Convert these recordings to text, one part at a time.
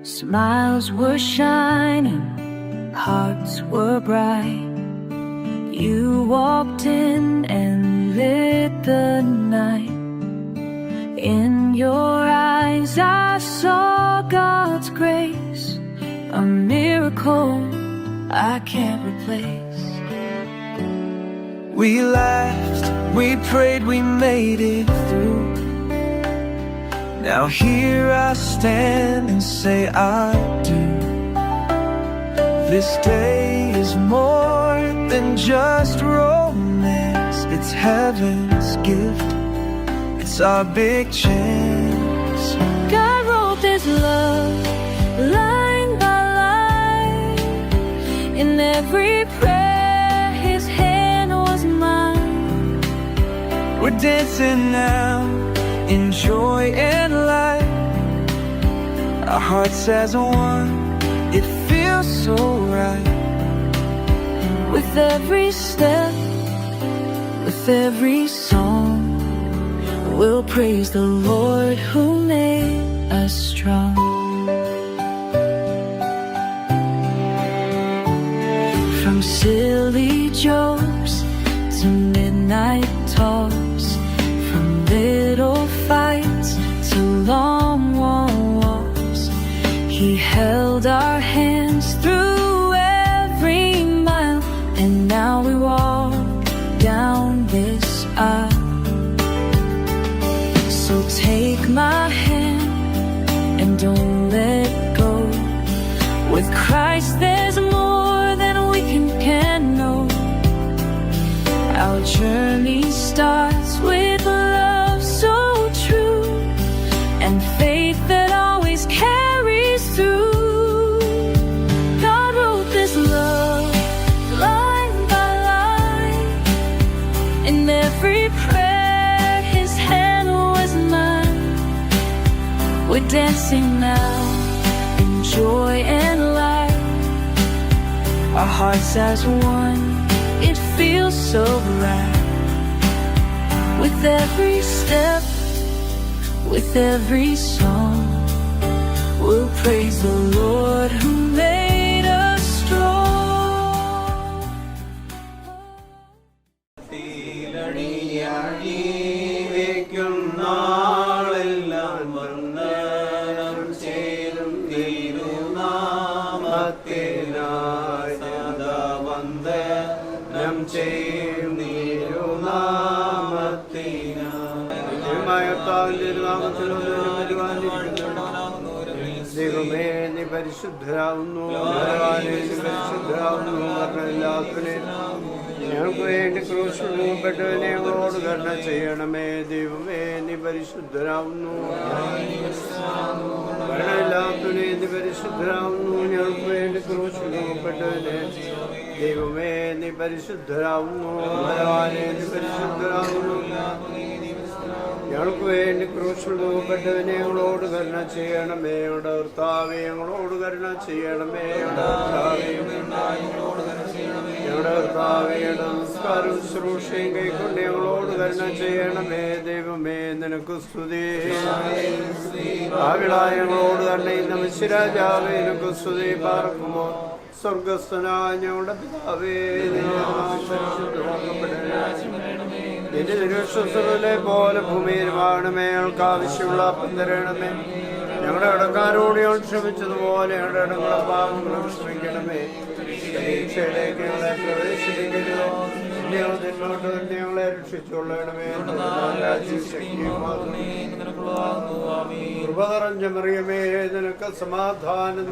Smiles were shining, hearts were bright. You walked in and lit the night. In your eyes I saw God's grace, a miracle I can't replace. We laughed, we prayed, we made it through. Now here I stand and say I do. This day is more than just romance. It's heaven's gift, it's our big chance. God wrote this love line by line. In every prayer His hand was mine. We're dancing now in joy and light. Our hearts as one, it feels so right. With every step, with every song, we'll praise the Lord who made us strong. From silly jokes to midnight talks, from little fights to long walks, He held our hands through every mile, and now we walk down this aisle. So take my hand and don't let go. With Christ there's more than we can know. Our journey starts with love so true, and faith that always carries through. God wrote this love line by line. In every prayer His hand was mine. We're dancing now in joy and light. Our hearts as one, it feels so right. With every step, with every song, we'll praise the Lord who made us strong. ദൈവമേ നീ പരിശുദ്ധരാകുന്നു, പരിശുദ്ധരാകുന്നു. മരണമില്ലാത്തവനെ, ഞങ്ങൾക്ക് വേണ്ടി ക്രൂശിൽ തൂങ്ങപ്പെട്ടവനെ ഞങ്ങളോട് കരുണ ചെയ്യണമേ. ദൈവമേ നീ പരിശുദ്ധരാകുന്നു, മരണമില്ലാത്തവനെ നീ പരിശുദ്ധരാകുന്നു. ഞങ്ങൾക്ക് വേണ്ടി ക്രൂശിൽ തൂങ്ങപ്പെട്ടവനെ, ദൈവമേ നീ പരിശുദ്ധരാകുന്നു, നീ പരിശുദ്ധരാകുന്നു. ഞങ്ങൾക്ക് വേണ്ടി ക്രൂശിൽ തൂങ്ങപ്പെട്ടവനെ ഞങ്ങളോട് കരുണ ചെയ്യണമേ. ഞങ്ങളുടെ കർത്താവേ ഞങ്ങളോട് കരുണ ചെയ്യണമേ. ഞങ്ങളുടെ കർത്താവേ നമസ്കാരവും ശുശ്രൂഷയും കൈക്കൊണ്ട് ഞങ്ങളോട് കരുണ ചെയ്യണമേ. ദൈവമേ നിനക്ക് സ്തുതി. ഭാവിളായ ഞങ്ങളോട് കരുണയും നമശിരാജാവേ നിനക്ക് സ്തുതി. പാർക്കുമോ സ്വർഗസ്ഥനായ ഞങ്ങളുടെ പിതാവേ, നിന്റെ തിരുവിശ്വസത്തിലെ പോലെ ഭൂമിയിൽ വാഴണമേ. ഞങ്ങൾക്ക് ആവശ്യമുള്ള അപ്പം തരണമേ. ഞങ്ങളുടെ ഇടക്കാരോട് ഞങ്ങൾ ക്ഷമിച്ചതുപോലെ ഞങ്ങളുടെ ഇടങ്ങളും പാപങ്ങളും ക്ഷമിക്കണമേ. പരീക്ഷയിലേക്ക് ഞങ്ങളെ പ്രവേശിപ്പിക്കരുതോ, ഞങ്ങളോട്ട് ഞങ്ങളെ രക്ഷിച്ചുകൊള്ളണമേ. കൃപ നിറഞ്ഞ മറിയമേ നിനക്ക് സമാധാനം.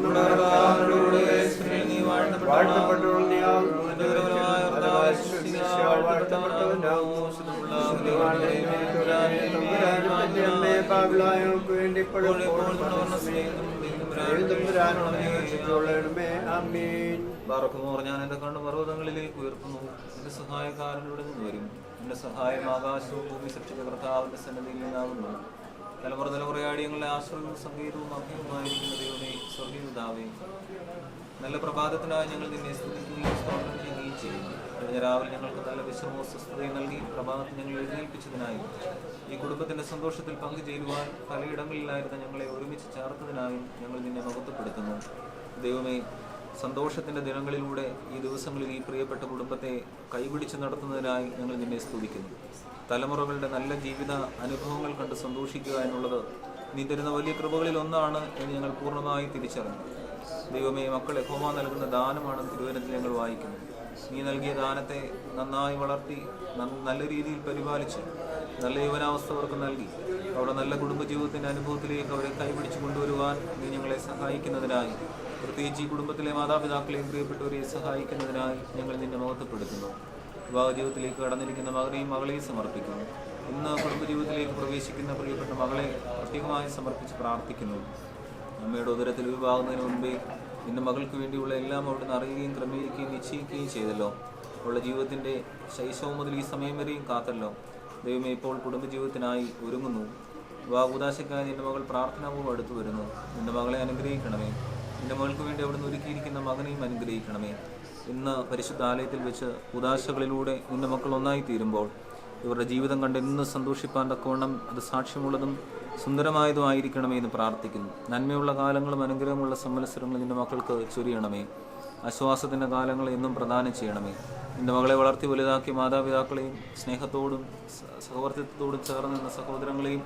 പാപിളായങ്ങൾക്ക് വേണ്ടി ഞാൻ എന്റെ കണ്ണ് പർവ്വതങ്ങളിലേക്ക് ഉയർത്തുന്നു. എന്റെ സഹായക്കാരൻ ഇവിടെ നിന്ന് വരും. എന്റെ സഹായം ആകാശവും ഭൂമി സൃഷ്ടിച്ച കർത്താവിന്റെ സന്നിധിയിൽ നിന്നാകുന്നു. തലമുറയായി ഞങ്ങളുടെ ആശ്രയവും സംഗീതവും അഭയവുമായിരിക്കുന്ന ദൈവമേ, സ്വർഗീയ പിതാവേ, നല്ല പ്രഭാതത്തിനായി ഞങ്ങൾ നിന്നെ സ്തുതിക്കുകയും സ്തോത്രം ചെയ്യുകയും ചെയ്യുന്നു. കഴിഞ്ഞ രാവിലെ ഞങ്ങൾക്ക് നല്ല വിശ്രമവും സ്വസ്ഥതയും നൽകി പ്രഭാതത്തിൽ ഞങ്ങൾ എഴുന്നേൽപ്പിച്ചതിനായി, ഈ കുടുംബത്തിന്റെ സന്തോഷത്തിൽ പങ്കുചേരുവാൻ പലയിടങ്ങളിലായിരുന്ന ഞങ്ങളെ ഒരുമിച്ച് ചേർത്തതിനായും ഞങ്ങൾ നിന്നെ മഹത്വപ്പെടുത്തുന്നു. ദൈവമേ, സന്തോഷത്തിന്റെ ദിനങ്ങളിലൂടെ ഈ ദിവസങ്ങളിൽ ഈ പ്രിയപ്പെട്ട കുടുംബത്തെ കൈപിടിച്ച് നടത്തുന്നതിനായി ഞങ്ങൾ നിന്നെ സ്തുതിക്കുന്നു. തലമുറകളുടെ നല്ല ജീവിത അനുഭവങ്ങൾ കണ്ട് സന്തോഷിക്കുക എന്നുള്ളത് നീ തരുന്ന വലിയ കൃപകളിൽ ഒന്നാണ് എന്ന് ഞങ്ങൾ പൂർണ്ണമായി തിരിച്ചറിഞ്ഞു. ദൈവമേ, മക്കൾ യഹോവ നൽകുന്ന ദാനമാണെന്ന് തിരുവചനത്തിൽ ഞങ്ങൾ വായിക്കുന്നു. നീ നൽകിയ ദാനത്തെ നന്നായി വളർത്തി നല്ല രീതിയിൽ പരിപാലിച്ച് നല്ല യൗവനാവസ്ഥ അവർക്ക് നൽകി അവിടെ നല്ല കുടുംബജീവിതത്തിൻ്റെ അനുഭവത്തിലേക്ക് അവരെ കൈപിടിച്ച് കൊണ്ടുവരുവാൻ നീ ഞങ്ങളെ സഹായിക്കുന്നതിനായി, പ്രത്യേകിച്ച് ഈ കുടുംബത്തിലെ മാതാപിതാക്കളെയും പ്രിയപ്പെട്ടവരെ സഹായിക്കുന്നതിനായി ഞങ്ങൾ നിന്നെ മഹത്വപ്പെടുത്തുന്നു. വിവാഹജീവിതത്തിലേക്ക് കടന്നിരിക്കുന്ന മകനെയും മകളെയും സമർപ്പിക്കുന്നു. ഇന്ന് കുടുംബജീവിതത്തിലേക്ക് പ്രവേശിക്കുന്ന പ്രിയപ്പെട്ട മകളെ പ്രത്യേകമായി സമർപ്പിച്ച് പ്രാർത്ഥിക്കുന്നു. അമ്മയുടെ ഉദരത്തിൽ വിവാഹത്തിന് മുൻപേ നിന്റെ മകൾക്ക് വേണ്ടിയുള്ള എല്ലാം അവിടുന്ന് അറിയുകയും ക്രമീകരിക്കുകയും നിശ്ചയിക്കുകയും ചെയ്തല്ലോ. അവളുടെ ജീവിതത്തിൻ്റെ ശൈശവം മുതൽ ഈ സമയം വരെയും കാത്തല്ലോ. ദൈവമേ, ഇപ്പോൾ കുടുംബജീവിതത്തിനായി ഒരുങ്ങുന്നു. വിവാഹോദാശയ്ക്കായി നിന്റെ മകൾ പ്രാർത്ഥനാപൂർവ്വം അടുത്തു വരുന്നു. നിന്റെ മകളെ അനുഗ്രഹിക്കണമേ. നിന്റെ മകൾക്ക് വേണ്ടി അവിടുന്ന് ഒരുക്കിയിരിക്കുന്ന മകനെയും അനുഗ്രഹിക്കണമേ. ഇന്ന് പരിശുദ്ധ ആലയത്തിൽ വെച്ച് ഉദാശകളിലൂടെ നിന്റെ മക്കൾ ഒന്നായി തീരുമ്പോൾ ഇവരുടെ ജീവിതം കണ്ട് ഇന്ന് സന്തോഷിപ്പാൻ തക്കവണ്ണം അത് സാക്ഷ്യമുള്ളതും സുന്ദരമായതുമായിരിക്കണമേ എന്ന് പ്രാർത്ഥിക്കുന്നു. നന്മയുള്ള കാലങ്ങളും അനുഗ്രഹമുള്ള സംവത്സരങ്ങളും നിന്റെ മക്കൾക്ക് ചൊരിയണമേ. ആശ്വാസത്തിൻ്റെ കാലങ്ങൾ എന്നും പ്രദാനം ചെയ്യണമേ. നിന്റെ മകളെ വളർത്തി വലുതാക്കിയ മാതാപിതാക്കളെയും സ്നേഹത്തോടും സഹവർത്തിത്വത്തോടും ചേർന്ന് നിന്ന സഹോദരങ്ങളെയും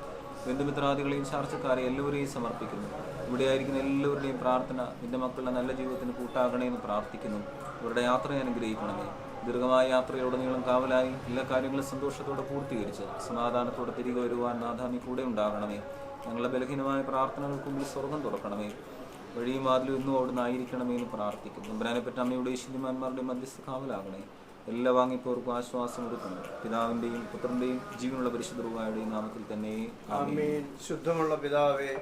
ബന്ധുമിത്രാദികളെയും ചാർച്ചക്കാരെ എല്ലാവരെയും സമർപ്പിക്കുന്നു. ഇവിടെയായിരിക്കുന്ന എല്ലാവരുടെയും പ്രാർത്ഥന നിന്റെ മക്കളുടെ നല്ല ജീവിതത്തിന് കൂട്ടാകണേ എന്ന് പ്രാർത്ഥിക്കുന്നു. ഇവരുടെ യാത്രയെ അനുഗ്രഹിക്കണമേ. ദീർഘമായ യാത്രയോടുനീളം കാവലായി എല്ലാ കാര്യങ്ങളും സന്തോഷത്തോടെ പൂർത്തീകരിച്ച് സമാധാനത്തോടെ തിരികെ വരുവാൻ നാഥാമി കൂടെ ഉണ്ടാകണമേ. ഞങ്ങളുടെ ബലഹീനമായ പ്രാർത്ഥനകൾക്ക് മുമ്പിൽ സ്വർഗം തുറക്കണമേ. വഴിയും വാതിലും ഇന്നും അവിടുന്ന് ആയിരിക്കണമേ എന്ന് പ്രാർത്ഥിക്കുന്നു. തമ്പുരാനെപ്പറ്റ അമ്മയുടെ ശുദ്ധിമാന്മാരുടെയും മധ്യസ്ഥ കാവലാകണേ. എല്ലാ വാങ്ങിപ്പോർക്കും ആശ്വാസം ഒരുക്കുന്നു. പിതാവിൻ്റെയും പുത്രൻ്റെയും ജീവനുള്ള പരിശുദ്ധ റൂഹായുടെയും നാമത്തിൽ തന്നെ ആമേൻ. ശുദ്ധമുള്ള പിതാവേ,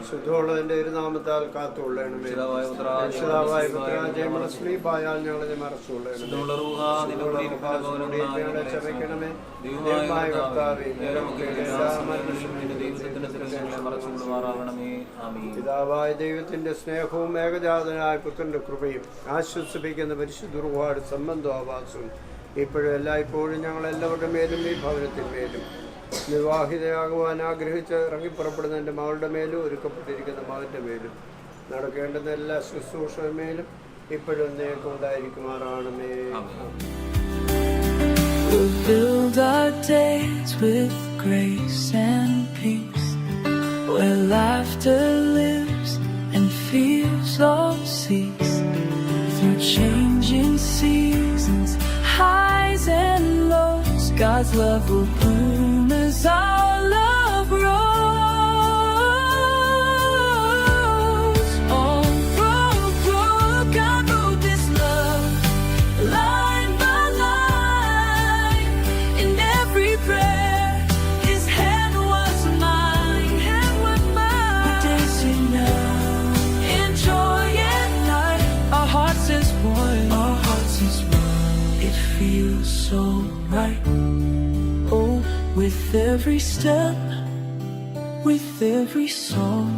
ശുദ്ധമുള്ളതിന്റെ ഒരു നാമത്താൽ കാത്തുകൊള്ളണമേ. രക്ഷിതാവായ പുത്രാജയമുള്ള സ്ലീപായാൽ ഞങ്ങളെ മറച്ചുകൊള്ളണമേ. ഞങ്ങളെ ക്ഷമിക്കണമേ. ദൈവമായ കർത്താവേ, പിതാവായ ദൈവത്തിന്റെ സ്നേഹവും ഏകജാതനായ പുത്രന്റെ കൃപയും ആശ്വസിപ്പിക്കുന്ന പരിശുദ്ധ റൂഹായുടെ സംബന്ധവാസവും ഇപ്പോഴും എല്ലായ്പ്പോഴും ഞങ്ങളെല്ലാവരുടെ മേലും ഈ ഭവനത്തിന്മേലും വിവാഹിതയാകുവാൻ ആഗ്രഹിച്ച് ഇറങ്ങിപ്പുറപ്പെടുന്നതിൻ്റെ മകളുടെ മേലും ഒരുക്കപ്പെട്ടിരിക്കുന്ന മകൻ്റെ മേലും നടക്കേണ്ടുന്ന എല്ലാ ശുശ്രൂഷമേലും ഇപ്പോഴും നീക്കം ഉണ്ടായിരിക്കുമാറാണമേ. We'll build our days with grace and peace, where laughter lives and fears all cease. Through changing seasons, highs and lows, God's love will bloom as our love grows. On road, God wrote this love line by line. In every prayer, His hand was mine. We dance it now in joy and light. Our hearts is one. Our hearts is one. It feels so right. Oh, with every step, with every song,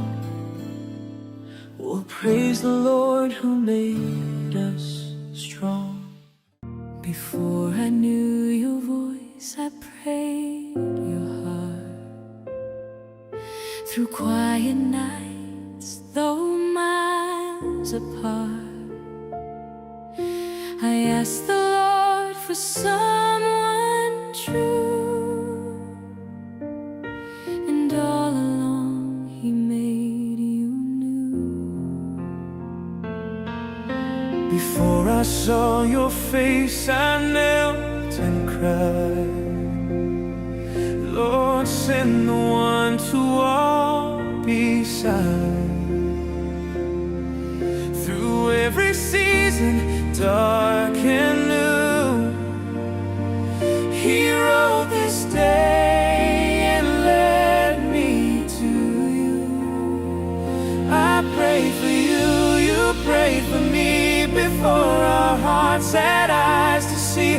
we'll praise the Lord who made us strong. Before I knew your voice, I prayed your heart. Through quiet nights, though miles apart, I asked the Lord for someone true, and all along He made you new. Before I saw your face, I knelt and cried. Lord, send the one to walk beside. Through every season, dark and new, He wrote this day and led me to you. I prayed for you, you prayed for me. Before our hearts had eyes to see,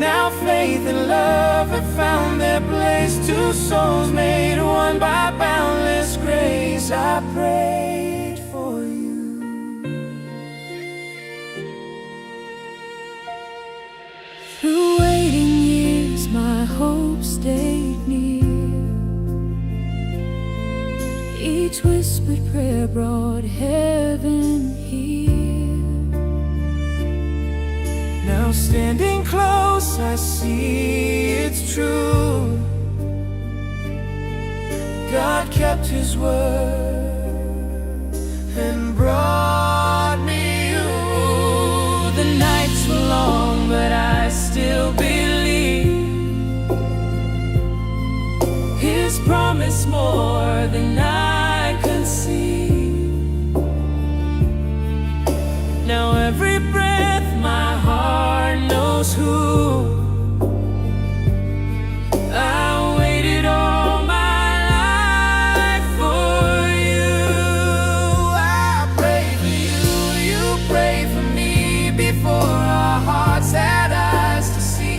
now faith and love have found their place. place, two souls made one by boundless grace. I prayed for you. Through waiting years, my hope stayed near. Each whispered prayer brought heaven here. Now standing close, I see it's true. God kept His word and brought me you. The nights were long, but I still believe His promise more than I could see. Now every breath my heart knows who. I waited all my life for you. I prayed for you, you prayed for me before our hearts had eyes to see.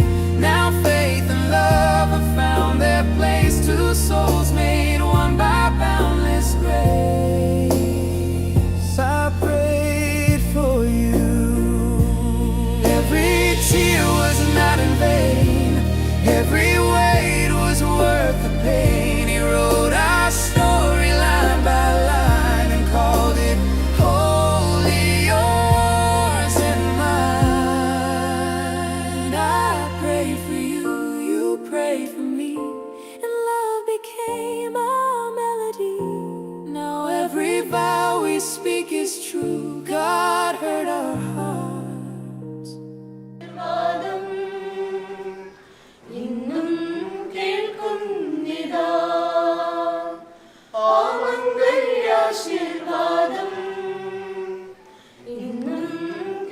Now faith and love have found their place, two souls made one by boundless grace. I prayed for you. Every tear was not in vain, every weight was worth the pain. He wrote our story line by line and called it wholly yours and mine. I prayed for you, you prayed for me, And love became a melody. now every vow we speak is true. God heard our hearts. ഇന്നും കേൾക്കുന്നിതാ ആ മംഗല്യാശീർവാദം. ഇന്നും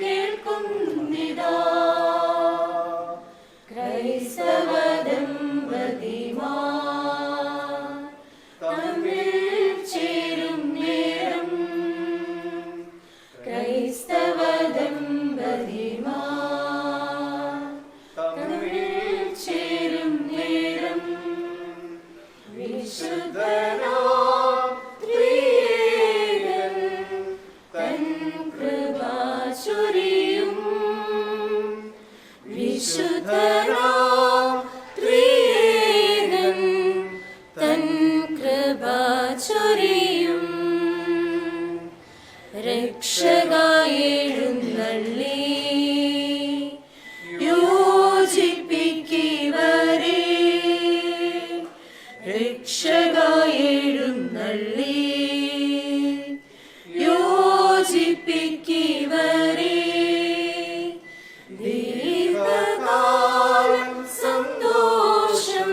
കേൾക്കുന്നിതാ ക്രൈസ്തവ ദമ്പതിമാർ തമ്മിൽ ചേരും നേരം. ക്രൈസ്തവ ദമ്പതിമാർ തമ്മിൽ ചേരും നേരം. വിശുദ്ധനാം ത്രിയേകൻ തൻ കൃപ ചൊരിയും. വിശുദ്ധനാം ത്രിയേകൻ തൻ കൃപ ചൊരിയും. രക്ഷക എഴുന്നള്ളി യോജിപ്പിക്കുവരെ. രക്ഷക എഴുന്നള്ളി യോജിപ്പിക്കുവരെ. ദീർഘകാലം സന്തോഷം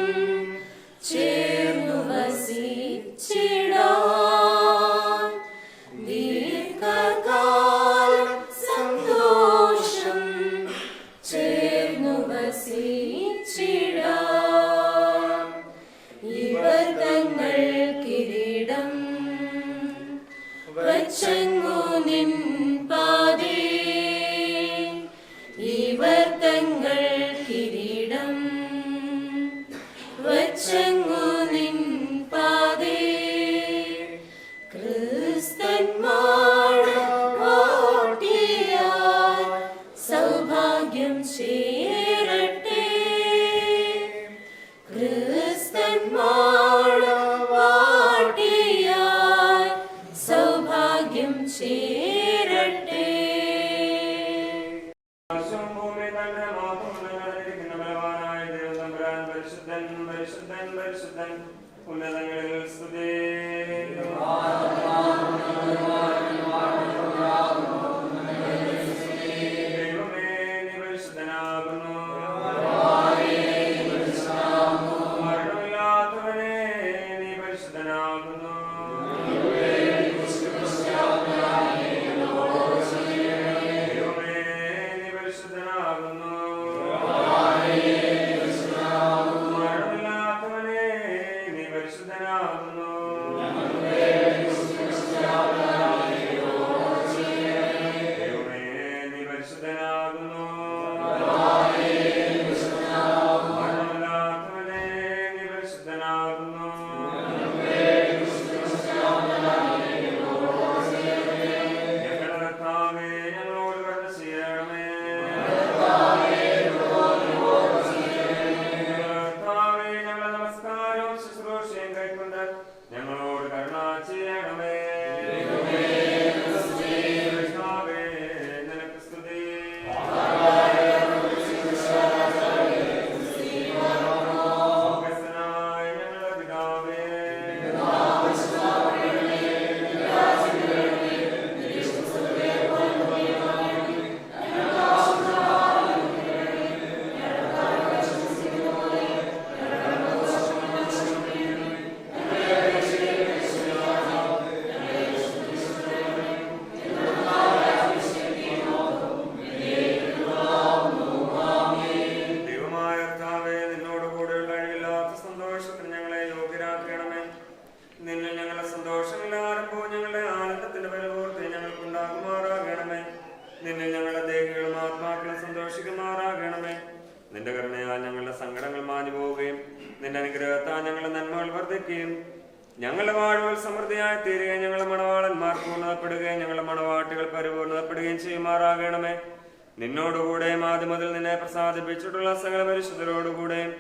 ചേർന്നു വസിച്ചിടാൻ. ദീർഘകാലം സന്തോഷം ചേർന്നു വസിച്ചിടാൻ. ഇവർ തങ്ങൾ കിരീടം വച്ചങ്ങു നിൻ പാതേ. ഇവർ തങ്ങൾ കിരീടം വച്ചങ്ങു നിൻ പാതേ. ക്രിസ്തന്മാരുടെ വാട്ടിയാൽ സൗഭാഗ്യം ചേരട്ടെ. ക്രിസ്തന്മാരുടെ വാട്ടിയാൽ സൗഭാഗ്യം ചേരട്ടെ. ഉന്നതങ്ങളിൽ സ്തുതി. ദൈവമേ നീ പരിശുദ്ധനാകുന്നു. മരണമില്ലാത്തവനെ നീ പരിശുദ്ധനാകുന്നു. ദൈവമേ നീ പരിശുദ്ധനാകുന്നു. മരണമില്ലാത്തവനെ നീ പരിശുദ്ധനാകുന്നു. സന്തോഷിക്കുമാറാകണമേ. നിന്റെ കരുണയാൽ ഞങ്ങളുടെ സങ്കടങ്ങൾ മാഞ്ഞു പോവുകയും നിന്റെ അനുഗ്രഹത്താൽ ഞങ്ങളുടെ നന്മകൾ വർദ്ധിക്കുകയും ഞങ്ങളുടെ വാഴുകൾ സമൃദ്ധിയായി തീരുകയും ഞങ്ങളുടെ മണവാളന്മാർ പൂർണ്ണതപ്പെടുകയും ഞങ്ങളുടെ മണവാട്ടികൾ പരിപൂർണതപ്പെടുകയും ചെയ്യുമാറാകണമേ. നിന്നോടുകൂടെയും ആദ്യം മുതൽ നിന്നെ പ്രസാദിപ്പിച്ചിട്ടുള്ള സകല പരിശുദ്ധരോടുകൂടെയും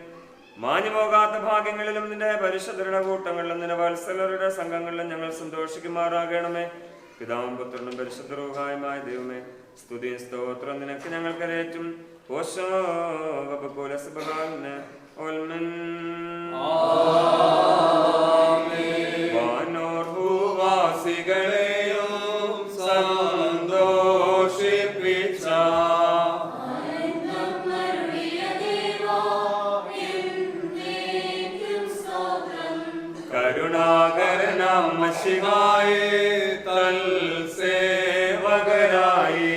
മാഞ്ഞു പോകാത്ത ഭാഗ്യങ്ങളിലും നിന്റെ പരിശുദ്ധരുടെ കൂട്ടങ്ങളിലും നിന്റെ വത്സലരുടെ സംഘങ്ങളിലും ഞങ്ങൾ സന്തോഷിക്കുമാറാകണമേ. പിതാവും പുത്രനും പരിശുദ്ധ റൂഹായുമായ ദൈവമേ, സ്തുതിയും സ്തോത്രം നിനക്ക് ഞങ്ങൾ കരയേറ്റും. വാനോർ ഭൂവാസികളെയും സന്തോഷിപ്പിച്ച കരുണാകരനാം മശിഹായേ തൽ സേവകരായി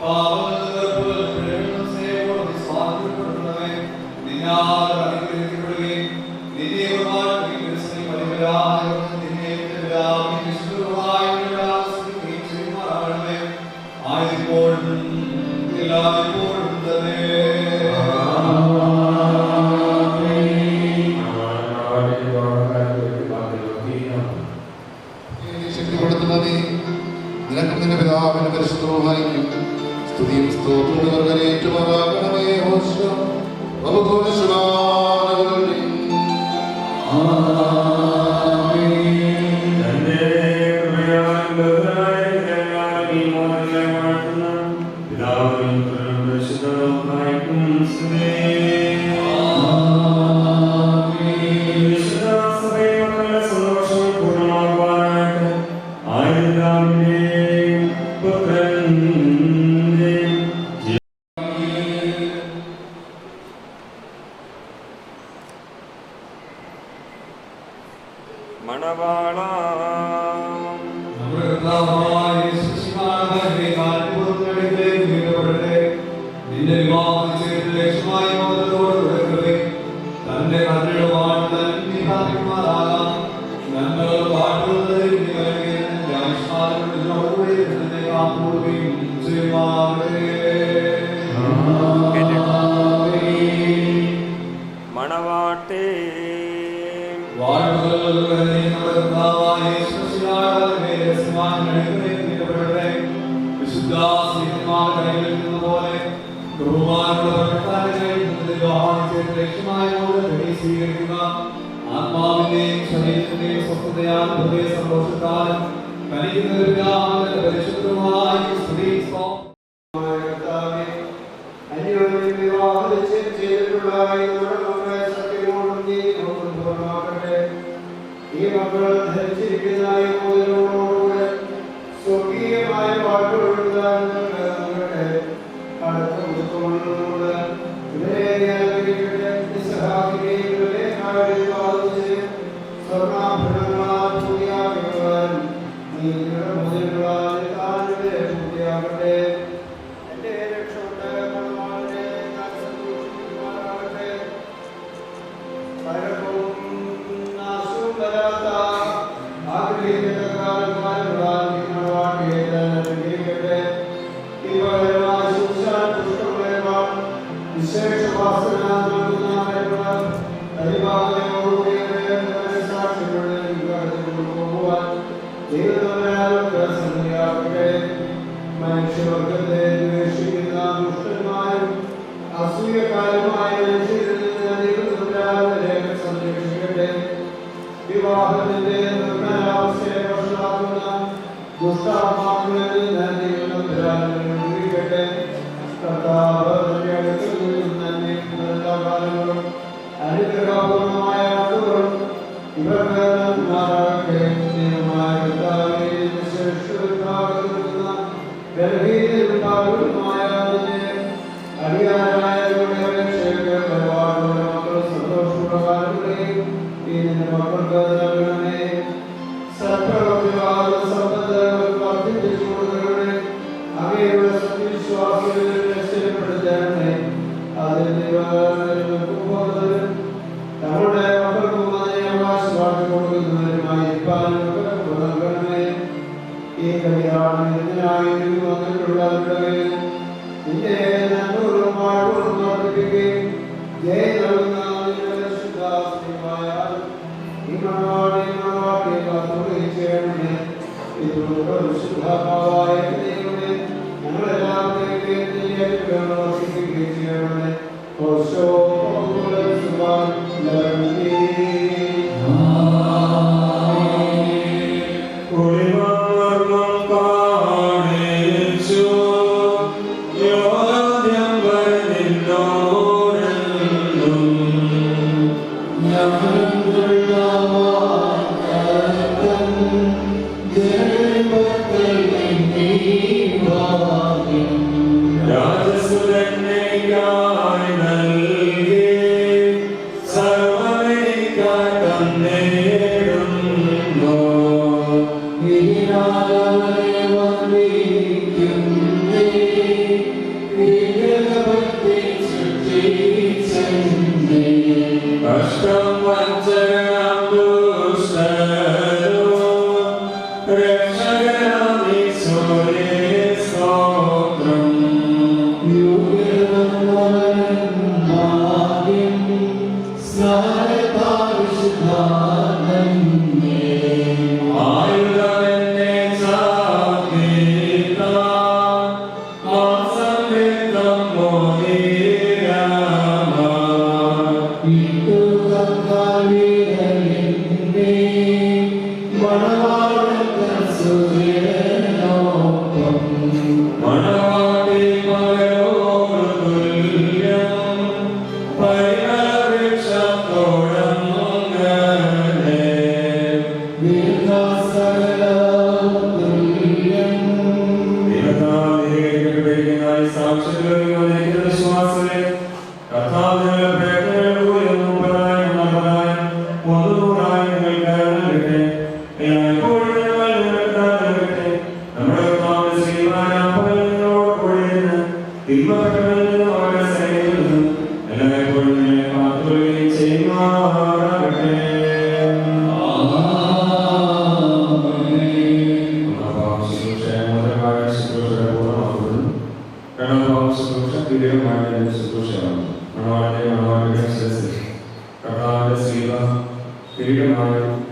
Amen. ശക്തിപ്പെടുത്തുന്നതേ. നിനക്കും നിന്റെ പിതാവിന്റെ പരിശുദ്ധവുമായിരിക്കും സ്തുതിയും സ്തോത്രവും ഏറ്റുമാറാകണമേ. ആത്മാവിന്റെയും ശരീരത്തിന്റെയും സ്വസ്ഥതയാൽ ഹൃദയ സന്തോഷത്താലും കലിക്കുന്നതിനാലും പരിശുദ്ധമായ സ്ത്രീ ഈ മക്കൾ ധരിച്ചിരിക്കുന്ന സ്വർഗീയമായ പാട്ടുകളുടെ മനുഷ്യവർഗത്തെ ദ്വേഷിക്കുന്ന ദുഷ്ടന്മാരും അസൂയക്കാരുമായ സംരക്ഷിക്കട്ടെ. വിവാഹത്തിന്റെ നിർമ്മലാവസ്ഥയെ വഷളാക്കുന്ന ദുഷ്ടാത്മാക്കളിൽ നിന്നിരിക്കട്ടെ. കർത്താവ് തന്റെ അടുക്കൽ നിന്നും തന്നെ എല്ലാ കാലങ്ങളും അനുഗ്രഹപൂർണമായ ആളുകളും ഇവർക്ക് നൽകുമാറാകട്ടെ. തങ്ങളുടെ മക്കൾക്കും അതിനെ അവകാശവാദം കൊടുക്കുന്നവരുമായി ഈ കല്യാണം എന്തിനായിരുന്നു വന്നിട്ടുള്ളവരുടെ നിന്റെ നന്മകളും പാടുകളും വർദ്ധിപ്പിക്കുകയും ജയം നൽകുന്ന ഈ മണവാട്ടിയെ കാത്തുകയും ചെയ്യണമേ. ശുദ്ധാത്മാവായ ദൈവമേ, ഞങ്ങളെല്ലാവരെയും വർദ്ധിപ്പിക്കുകയും ചെയ്യണമേ. ആയുധമെന്നെ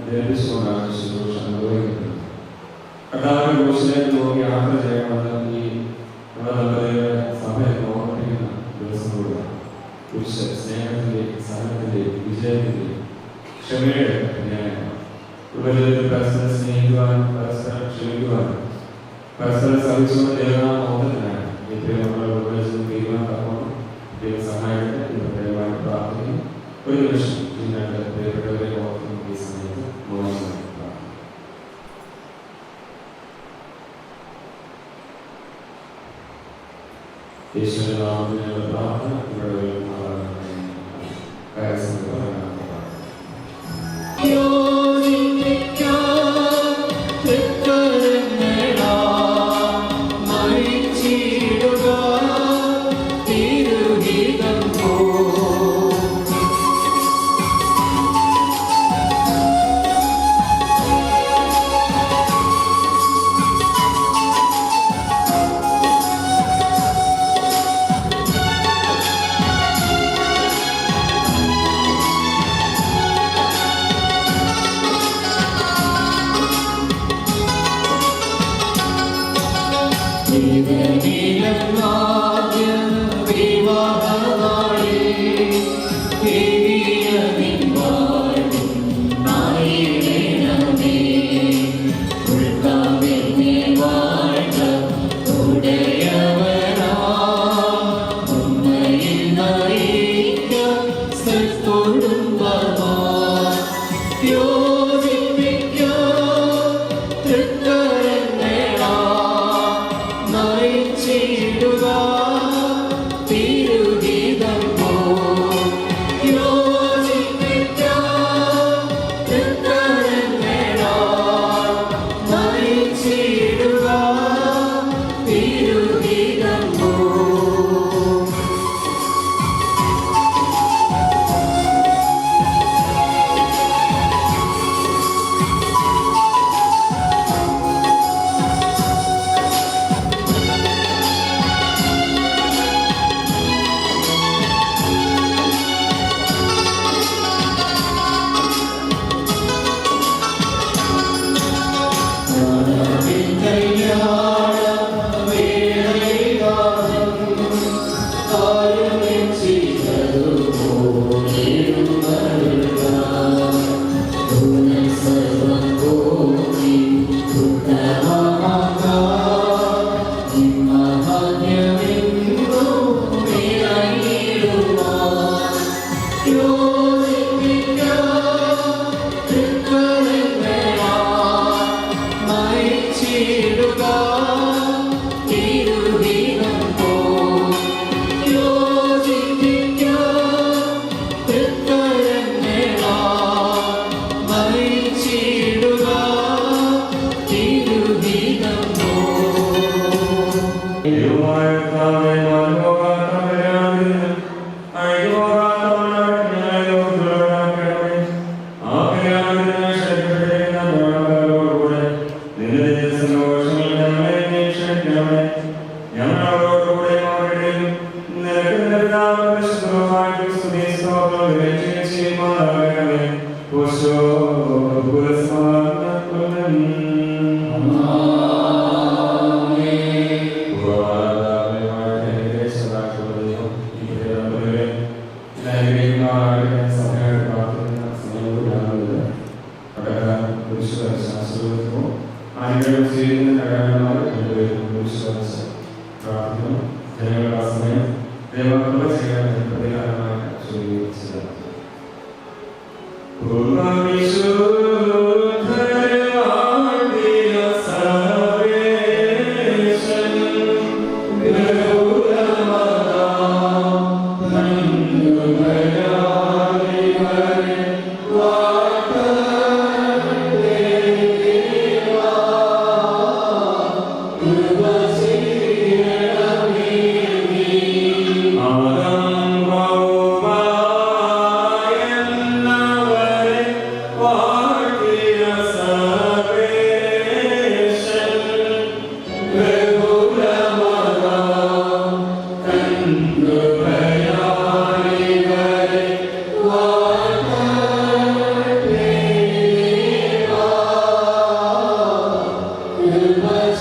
ധരിച്ചുകൊണ്ടാണ് ശുശ്രൂഷ നിർവഹിക്കുന്നത്. കർത്താവിന്റെ ക്രൂശിലേക്ക് നോക്കി യാത്ര ചെയ്യണമെന്ന് ഈ നമ്മുടെ സഭയെ ഓർമ്മിപ്പിക്കുന്ന ദിവസം കൂടിയാണ്. ക്രൂശ് സ്നേഹത്തിന്റെയും സഹനത്തിന്റെയും വിജയത്തിന്റെയും ക്ഷമയുടെ ന്യായമാണ്. ഉപരിതലത്തിൽ പരസ്പരം സ്നേഹിക്കുവാനും പരസ്പരം ക്ഷമിക്കുവാനും പരസ്പരം സഹിച്ചുകൊണ്ട് ദൈവനാമ മോഹത്തിനാണ് ഇത്രയും നമ്മൾ ഉപദേശം തീരുമാനമാക്കണം. ദൈവം സഹായത്തെ ദൈവമായിട്ട് പ്രാർത്ഥിക്കും. ഒരു നിമിഷം ഈ രണ്ട് പ്രിയപ്പെട്ടവരെ ഓർക്കുന്നു ഈ സമയത്ത് മോഹം ഈശ്വര പ്രാർത്ഥന ഇവിടെ Alam Rama നിന്റെ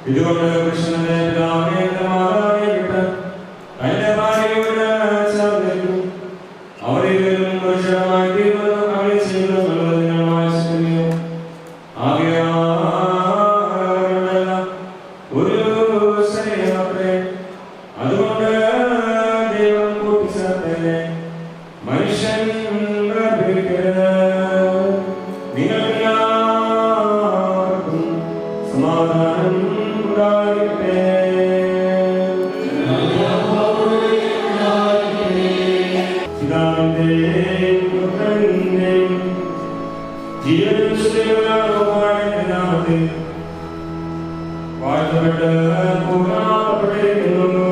ഇതുകൊണ്ട് കൃഷ്ണന്റെ പിതാവിനെ മാതാവിനെ വിട്ട് അതിന്റെ ഭാര്യ പിതാവിന്റെയും പുത്രന്റെയും ജീവനുശുദ്ധിയുള്ള നാമത്തിൽ വാഴ്ത്തപ്പെട്ട് പൂർണ്ണമാക്കപ്പെട്ടിരിക്കുന്നു.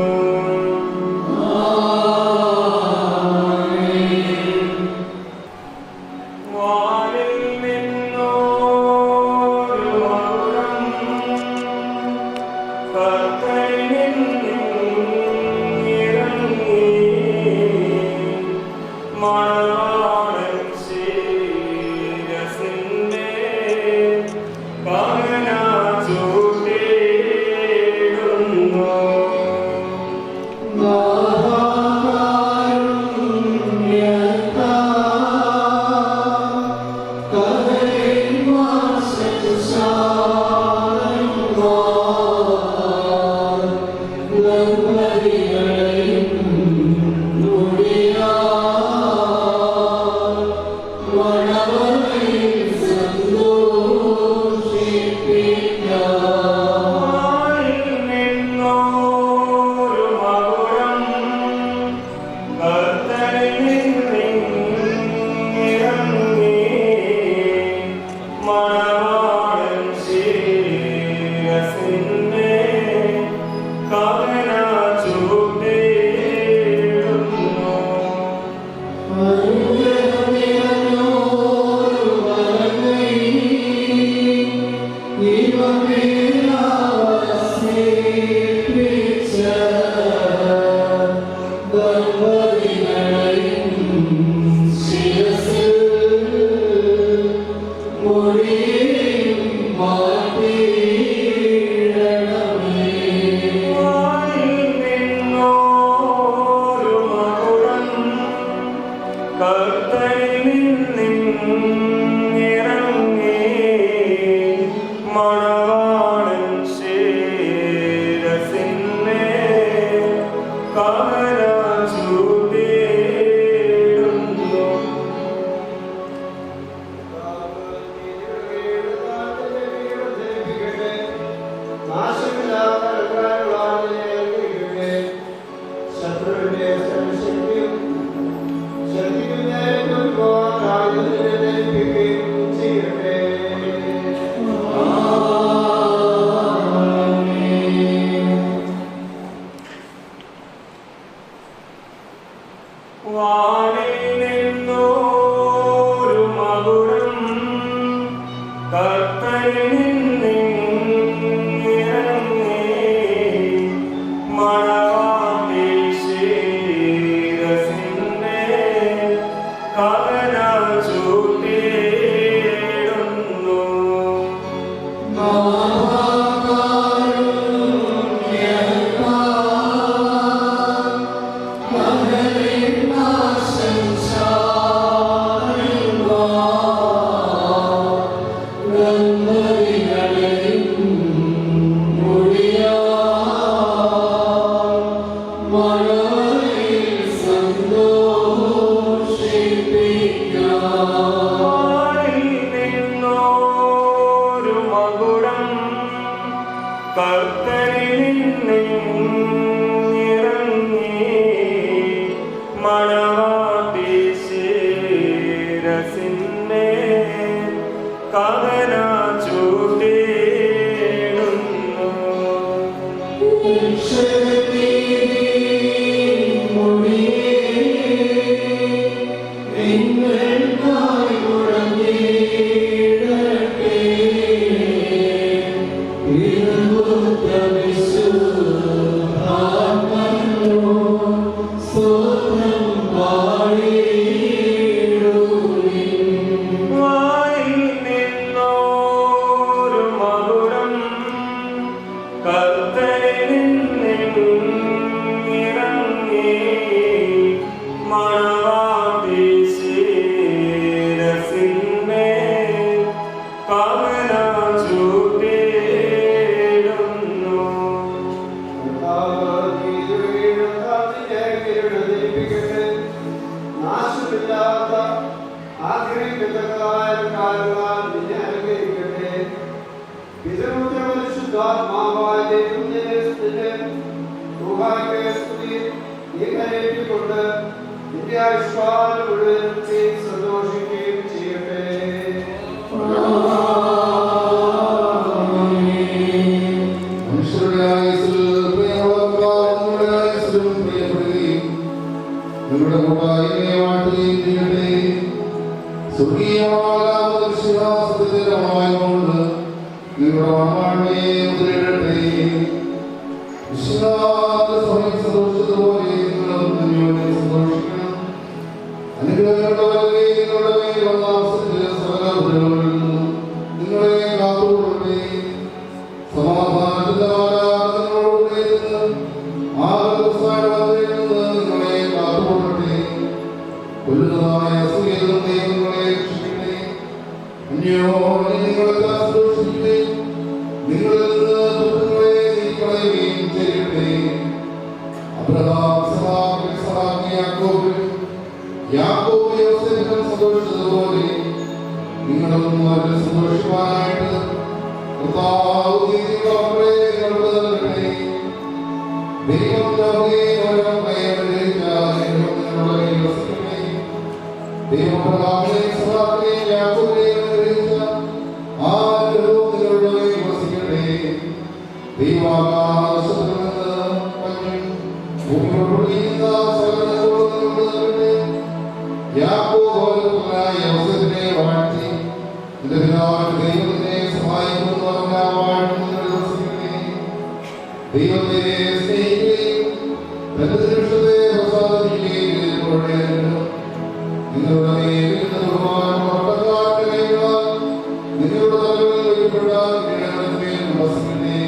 കൊണ്ട് നിന്റെ സന്തോഷിക്കുകയും ചെയ്യട്ടെ. മനുഷ്യരുടെ ആയുസ്സിൽ പ്രിയമുള്ളവരുടെ ആയുസ്സിലും പ്രിയപ്പെടുകയും നിങ്ങളുടെ കൂട്ടായ്മയെ വാഴ്ത്തുകയും ചെയ്യട്ടെ. സ്വർഗീയമാകാവുന്ന നിങ്ങളുടെ വാഴ്മയെ മുദ്രയിടട്ടെ. സന്തോഷിച്ചതുപോലെ നിങ്ങളും അന്യോന്യം സന്തോഷിക്കണം. അനുഗ്രഹങ്ങളുടെ നിങ്ങളുടെ മേൽ വന്ന അവസരത്തിൽ സകലപുരങ്ങളിൽ നിന്നും നിങ്ങളെ കാത്തുകൊള്ളട്ടെ. സമാധാനത്തിന്റെ ആരാധനകളോടെ നിങ്ങളെ കാത്തുകൊള്ളട്ടെ. കൊല്ലുന്നതായ അസൂയയിൽ നിങ്ങളെ രക്ഷിക്കട്ടെ. അന്യോന്യം നിങ്ങളെ സന്തോഷിക്കട്ടെ. നിങ്ങളിൽ നിന്ന് ദുഃഖങ്ങളെ നീക്കളയുകയും ചെയ്യട്ടെ. അബ്രഹാം യാക്കോബ് യോസേഫിനും സന്തോഷിച്ചതുപോലെ നിങ്ങളും അവരെ സന്തോഷിക്കാനായിട്ട് കർത്താവ് നീതികളെ നിങ്ങൾക്ക് നൽകട്ടെ. ദൈവം ദൈവത്തെ സ്നേഹിക്കുകയും തന്റെ ദൃഷ്ടത്തെ പ്രസാദിക്കുകയും നിങ്ങളുടെ നിങ്ങളുടെ തലങ്ങളിൽ വയ്ക്കപ്പെട്ട വസിക്കട്ടെ.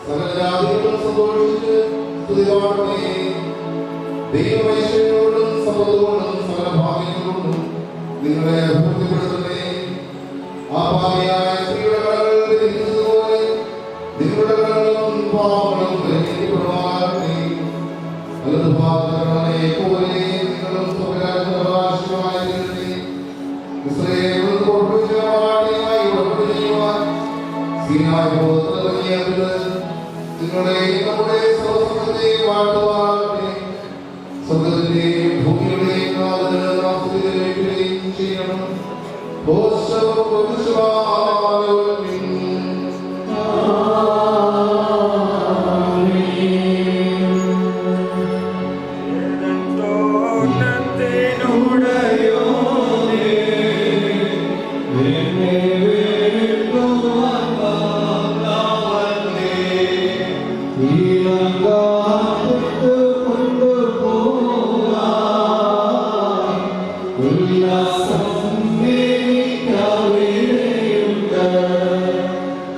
സകല ജാതികളും സന്തോഷിച്ച് സ്തുതി പാടട്ടെ. ദൈവവൈശ്വര്യത്തോടും സമ്പത്തുകൊണ്ടും സകല ഭാഗ്യങ്ങളോടും നിങ്ങളെ അഭിവൃദ്ധിപ്പെടുത്തട്ടെ. ആ ഭാവിയായ സ്ത്രീയുടെ കടകൾ ധരിക്കുന്നതുപോലെ നിങ്ങളുടെ കടകളും പാവങ്ങളും ധരിക്കപ്പെടുവാനേ. വലതുഭാഗത്തെ പോലെ നിങ്ങളും സ്വകാര്യമായിരട്ടെ. ഇസ്രായേലിനോട് പൊറുപ്പിച്ചവാടിയായി ഉടമ്പടി ചെയ്യുവാൻ സീനായി പോകുന്നത് നിങ്ങളെ നമ്മുടെ സർവ്വസമത്തെ വാഴ്ത്തുവാനാകട്ടെ. സ്വർഗ്ഗത്തിന്റെയും ഭൂമിയുടെയും നാഥനും ചെയ്യണം.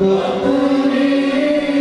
കർത്താവേ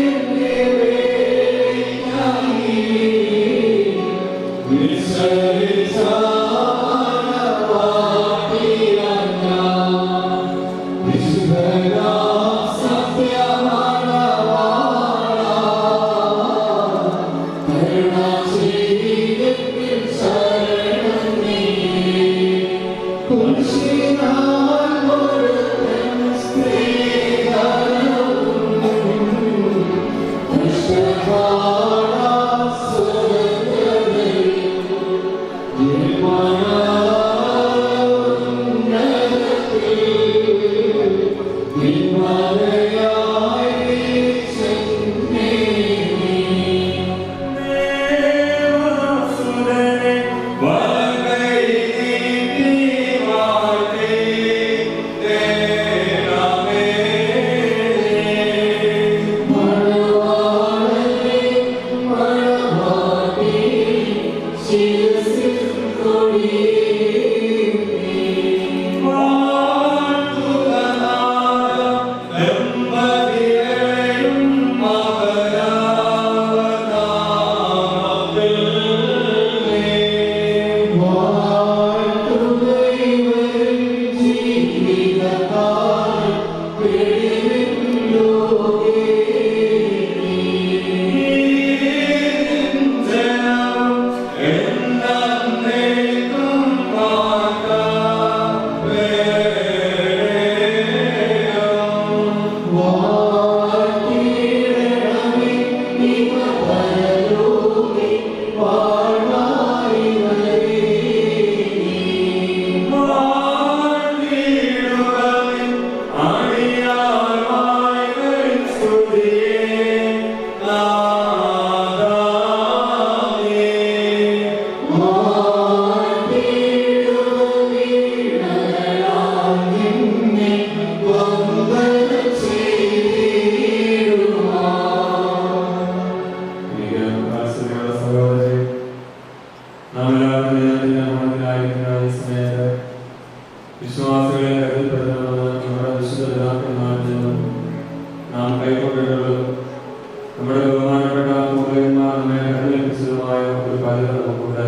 ബഹുമാനപ്പെട്ട മുഖ്യന്മാർ നമ്മെ കരുതലിച്ചതുമായ ഒരു ബാധ്യത നമുക്കുണ്ട്.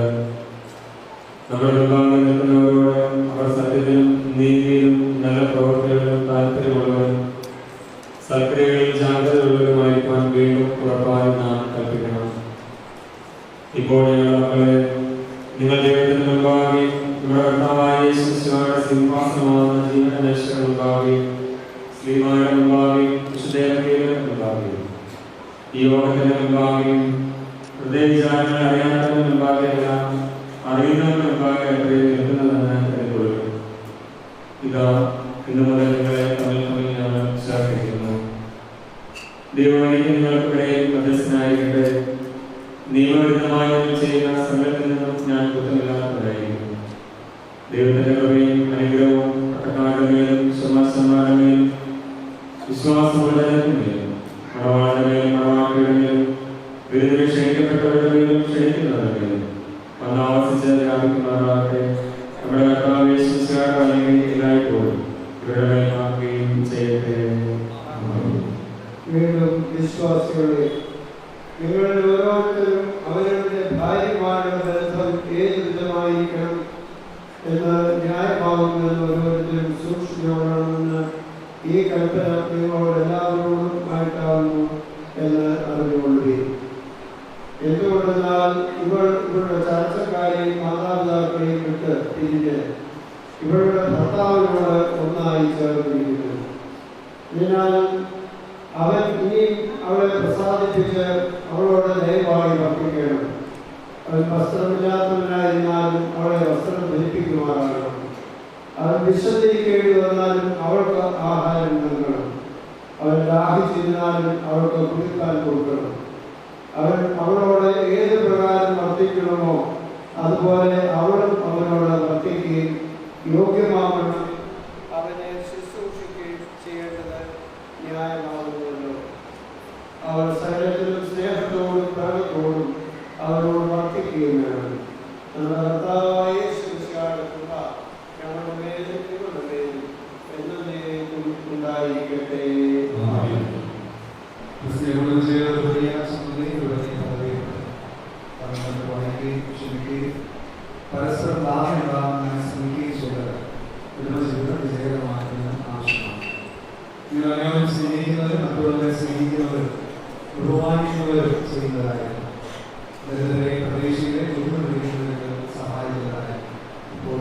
നമ്മുടെ മുൻപാകെ നിൽക്കുന്നവരോട് അവർ സത്യത്തിലും നീതിയിലും നല്ല പ്രവർത്തികളിലും താല്പര്യമുള്ളവരും സൽക്രിയകളിൽ ജാഗ്രതയുള്ളവരുമായിരിക്കാൻ വീണ്ടും ഉറപ്പായും നാം കൽപ്പിക്കണം. ഇപ്പോൾ ഞങ്ങളുടെ മക്കളെ നിങ്ങൾ ദൈവത്തിന് മുൻപാകെ നമ്മുടെ കർത്താവായ യേശുക്രിസ്തുവിന്റെ സിംഹാസനമാകുന്ന ജീവനേശ്വരന് മുൻപാകെ ശ്രീമാരുടെ മുൻപാകെ വിശുദ്ധേവതയുടെ മുൻപാകെ ഈ യോഗത്തിന് മുൻപാകെ ഹൃദയവിചാരങ്ങളെ അറിയാത്തതിന് മുൻപാകെ എല്ലാം അറിയുന്നതിന് മുൻപാകെ നിൽക്കുന്നതെന്ന് കരുതുകൊള്ളും. ഇതാ ഇന്നു മുതൽ നിങ്ങളെ തമ്മിൽ ഞങ്ങൾ ചേർത്തിരിക്കുന്നു. ദൈവമേ നിങ്ങൾക്കിടയിൽ മധ്യസ്ഥനായിരിക്കട്ടെ. നിയമവിരുദ്ധമായി ചെയ്യുന്ന സമയത്തിൽ നിന്നും ഞാൻ കുറ്റമില്ലാത്തവരായിരിക്കും. ദൈവത്തിന്റെ കൃപയും അനുഗ്രഹവും പട്ടക്കാരുടെ മേലും സമാസന്മാരുടെ മേലും വിശ്വാസമുള്ളവരുടെ മേലും മണവാളുടെ മേലും മണവാട്ടിയുടെ മേലും വിരുന്നിൽ ക്ഷണിക്കപ്പെട്ടവരുടെ മേലും ക്ഷണിക്കുന്നവരുടെ മേലും വന്നാവസിച്ച് വ്യാപിക്കുമാറാകട്ടെ. നമ്മുടെ കർത്താവ് യേശുക്രിസ്തുവിന്റെ അല്ലെങ്കിൽ എല്ലായ്പ്പോഴും ഇവരുടെ മേൽ ആക്കുകയും ചെയ്യട്ടെ. വീണ്ടും വിശ്വാസികളെ, നിങ്ങളുടെ ഓരോരുത്തരും അവരുടെ ഭാര്യമാരുടെ ബന്ധം ഏത് വിധമായിരിക്കണം എന്ന് ന്യായമാവുന്നതിന് ഓരോരുത്തരും സൂക്ഷിക്കണമെന്ന് ഈ കൽപ്പന നിങ്ങളോട് എല്ലാവരോടും ആയിട്ടാകുന്നു എന്ന് അറിഞ്ഞുകൊള്ളുകയും. എന്തുകൊണ്ടെന്നാൽ ഇവരുടെ ചർച്ചക്കാരെയും മാതാപിതാക്കളെയും വിട്ട് തിരിഞ്ഞ് ഇവരുടെ ഭർത്താവിനോട് ഒന്നായി ചേർന്നിരിക്കുന്നു. അതിനാൽ അവൻ ഇനിയും അവളെ പ്രസാദിപ്പിച്ച് അവളോട് ദയവായി വർദ്ധിക്കണം. അവൻ വസ്ത്രമില്ലാത്തവനായിരുന്നാലും അവളെ വസ്ത്രം ധരിപ്പിക്കുമാറാകണം. അവൻ വിശന്നിരിക്കേണ്ടി വന്നാലും അവൾക്ക് ആഹാരം നൽകണം. അവൻ ദാഹിച്ചിരുന്നാലും അവൾക്ക് കുടിക്കാൻ കൊടുക്കണം. അവൻ അവളോട് ഏത് പ്രകാരം വർദ്ധിക്കണമോ അതുപോലെ അവളും അവനോട് വർദ്ധിക്കുകയും യോഗ്യമാവണം അവനെ ശുശ്രൂഷിക്കുകയും ചെയ്യേണ്ടത് ന്യായമാകുന്നുവല്ലോ. അവൾ സകലത്തിലും സ്നേഹത്തോടും പ്രകൃതത്തോടും അവരോട് വർദ്ധിക്കുകയും വേണം. നമ്മുടെ കർത്താവായ യേശുക്രിസ്തുവിന്റെ കൃപ ഞങ്ങളുടെ മേലും നിങ്ങളുടെ മേലും എന്നേക്കും ഉണ്ടായിരിക്കട്ടെ. പരസ്പരം ധാരണയുണ്ടാകുന്ന ശ്രമിക്കുകയും ചെയ്തത് കുടുംബജീവിതം വിജയകരമാക്കുന്ന ആവശ്യമാണ്. നിങ്ങൾ അന്യോന്യം സ്നേഹിക്കുന്നവരും മറ്റുള്ളവരെ സ്നേഹിക്കുന്നവരും ബഹുമാനിക്കുന്നവരും ചെയ്യുന്നതായിരുന്നു. ദരിദ്രരെ പ്രതീക്ഷകളെ ബുദ്ധിമുട്ടിക്കുന്നവർക്ക് സഹായിക്കുന്നതായി ഇപ്പോൾ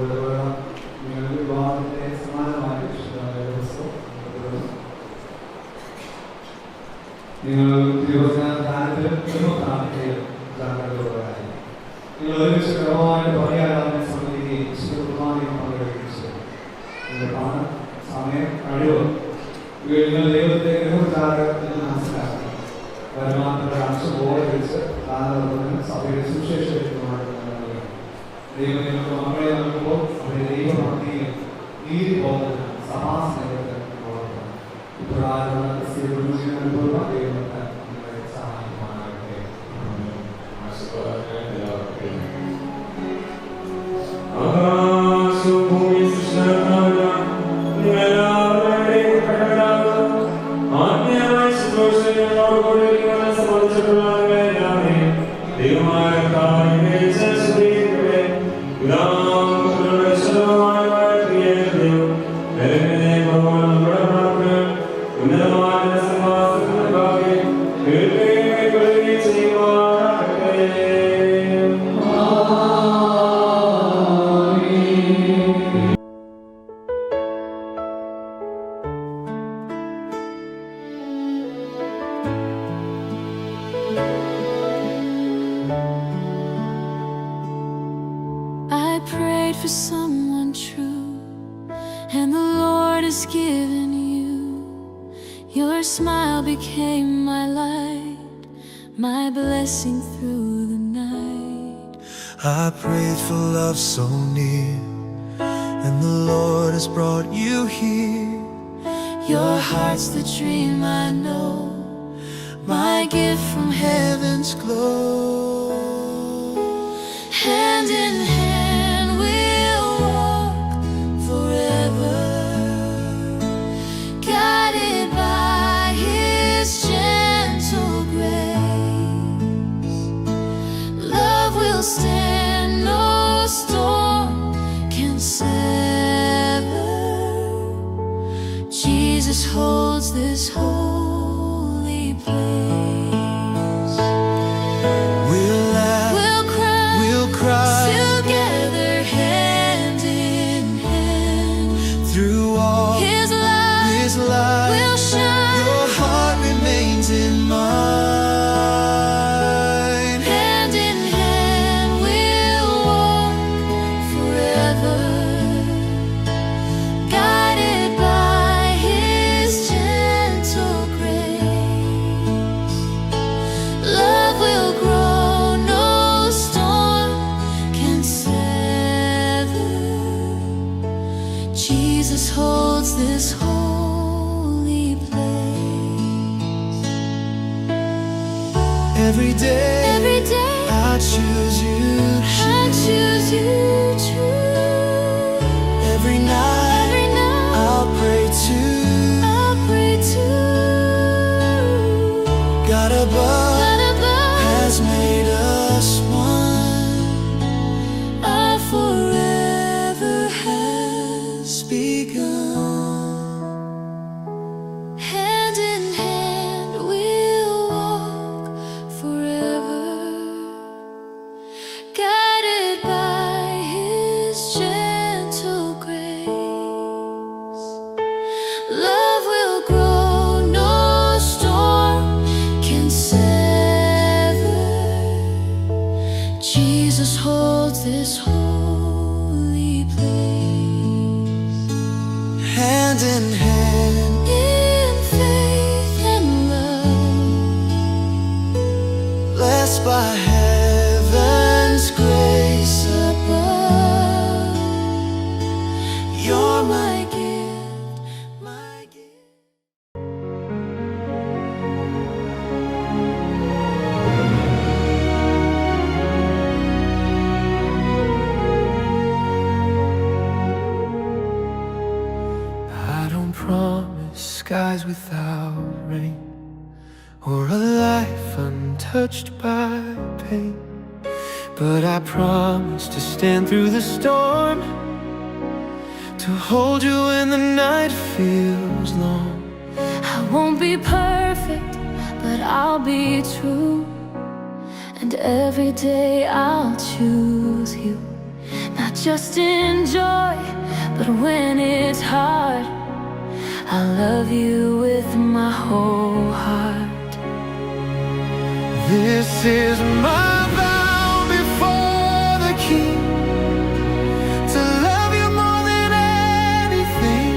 നിങ്ങളുടെ വിവാഹത്തിന്റെ സമാനമായ ദിവസം നിങ്ങൾ ദാനത്തിലും കുടുംബപ്രാർത്ഥനയിലും ജാഗ്രതയുള്ളവരായി നിങ്ങൾ ഒരുമിച്ച് ക്രമമായിട്ട് പറയാതെ സംബന്ധിക്കുകയും വിശുദ്ധ കുർബാനയിൽ പങ്കെടുക്കുകയും ചെയ്യും. നിങ്ങളുടെ പണം, സമയം, കഴിവ് ഇവയിൽ നിങ്ങൾ ദൈവത്തെ ഗ്രഹജാതക എന്ന് മനസ്സിലാക്കി വരുമാനത്തിന്റെ അംശം ബോധരിച്ച് ദാനത്തിന് സഭയുടെ സുവിശേഷമാണ്. ദൈവം നിങ്ങൾക്ക് മക്കളെ നൽകുമ്പോൾ അവരുടെ ദൈവഭക്തിയും നീതി ബോധത്തിന് സഭാസ്നേഹത്തിന് വളർത്തണം. ഇപ്രകാരമുള്ള ദൈവത്തെ നിങ്ങളെ സഹായിക്കുവാനാകട്ടെ. I prayed for someone true, and the Lord has given you. Your smile became my light, my blessing through the night. I prayed for love so near, and the Lord has brought you here. Your heart's the dream I know, my gift from heaven's glow. Hand in hand we'll walk forever, guided by His gentle grace. Every day I'll choose you. Every night I'll pray to God above has made us one. Our forever has begun. Hand in hand we'll walk forever, guided by His gentle grace. Love will grow, no storm can sever. Jesus holds this holy place. Hand in hand in faith and love, blessed by heaven's grace above. You're my gift, my gift. I don't promise skies without rain, or a life untouched by pain, but I promise to stand through the storm, to hold you when the night feels long. I won't be perfect, but I'll be true, and every day I'll choose you. Not just in joy, but when it's hard, I love you with my whole heart. This is my vow before the King, to love you more than anything,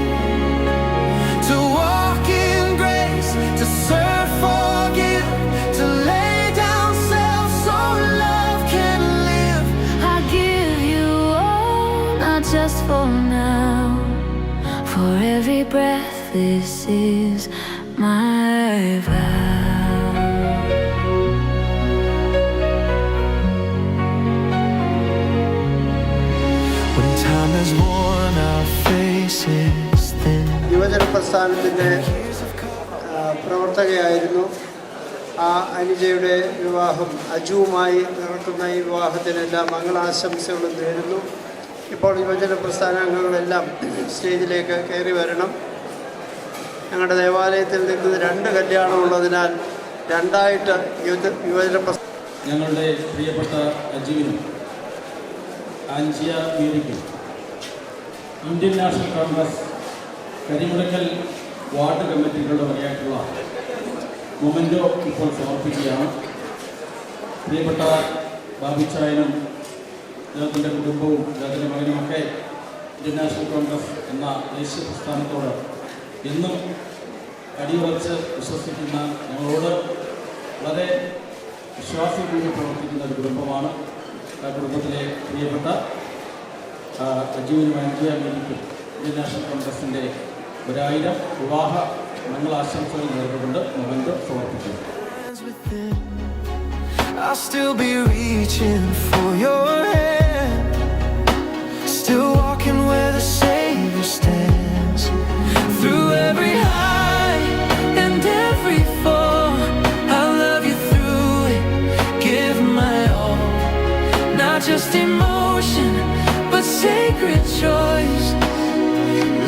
to walk in grace, to serve, forgive, to lay down self so love can live. I give you all, not just for now, for every breath. This is my vow. When time has worn our faces thin. യുവജന പ്രസ്ഥാനത്തിൻ്റെ പ്രവർത്തകയായിരുന്നു. ആ അനുജയുടെ വിവാഹം അജുവുമായി നടക്കുന്ന ഈ വിവാഹത്തിനെല്ലാം മംഗളാശംസകളും നേരുന്നു. ഇപ്പോൾ യുവജന പ്രസ്ഥാന അംഗങ്ങളെല്ലാം സ്റ്റേജിലേക്ക് കയറി വരണം. ഞങ്ങളുടെ ദേവാലയത്തിൽ നിന്ന് 2 കല്യാണമുള്ളതിനാൽ 2ആയിട്ട് യുവജന ഞങ്ങളുടെ പ്രിയപ്പെട്ട അജീവിനും ആൻജിയ വീരിക്കും Indian National Congress Karimulakkal ward കമ്മിറ്റികളുടെ വകയായിട്ടുള്ള മൊമെൻറ്റോ ഇപ്പോൾ സമർപ്പിക്കുകയാണ്. പ്രിയപ്പെട്ട ബാബിച്ചായനും അദ്ദേഹത്തിൻ്റെ കുടുംബവും അദ്ദേഹത്തിൻ്റെ മകനുമൊക്കെ ഇന്ത്യൻ നാഷണൽ കോൺഗ്രസ് എന്ന ദേശീയ പ്രസ്ഥാനത്തോട് എന്നും അടിയുറച്ച് വിശ്വസിക്കുന്ന ഞങ്ങളോട് വളരെ വിശ്വാസപൂർവ്വം പ്രവർത്തിക്കുന്ന ഒരു കുടുംബമാണ്. ആ കുടുംബത്തിലെ പ്രിയപ്പെട്ട അജീവനും ആൻജിയ മേരിക്കും ഇന്ത്യൻ നാഷണൽ കോൺഗ്രസിൻ്റെ 1000 വിവാഹ മംഗളാശംസകൾ നേർന്നുകൊണ്ട് മൊമെൻറ്റോ സമർപ്പിക്കുന്നു. I'll still be reaching for your hand, still walking where the Savior stands. Through every high and every fall, I'll love you through it, give my all. Not just emotion, but sacred choice,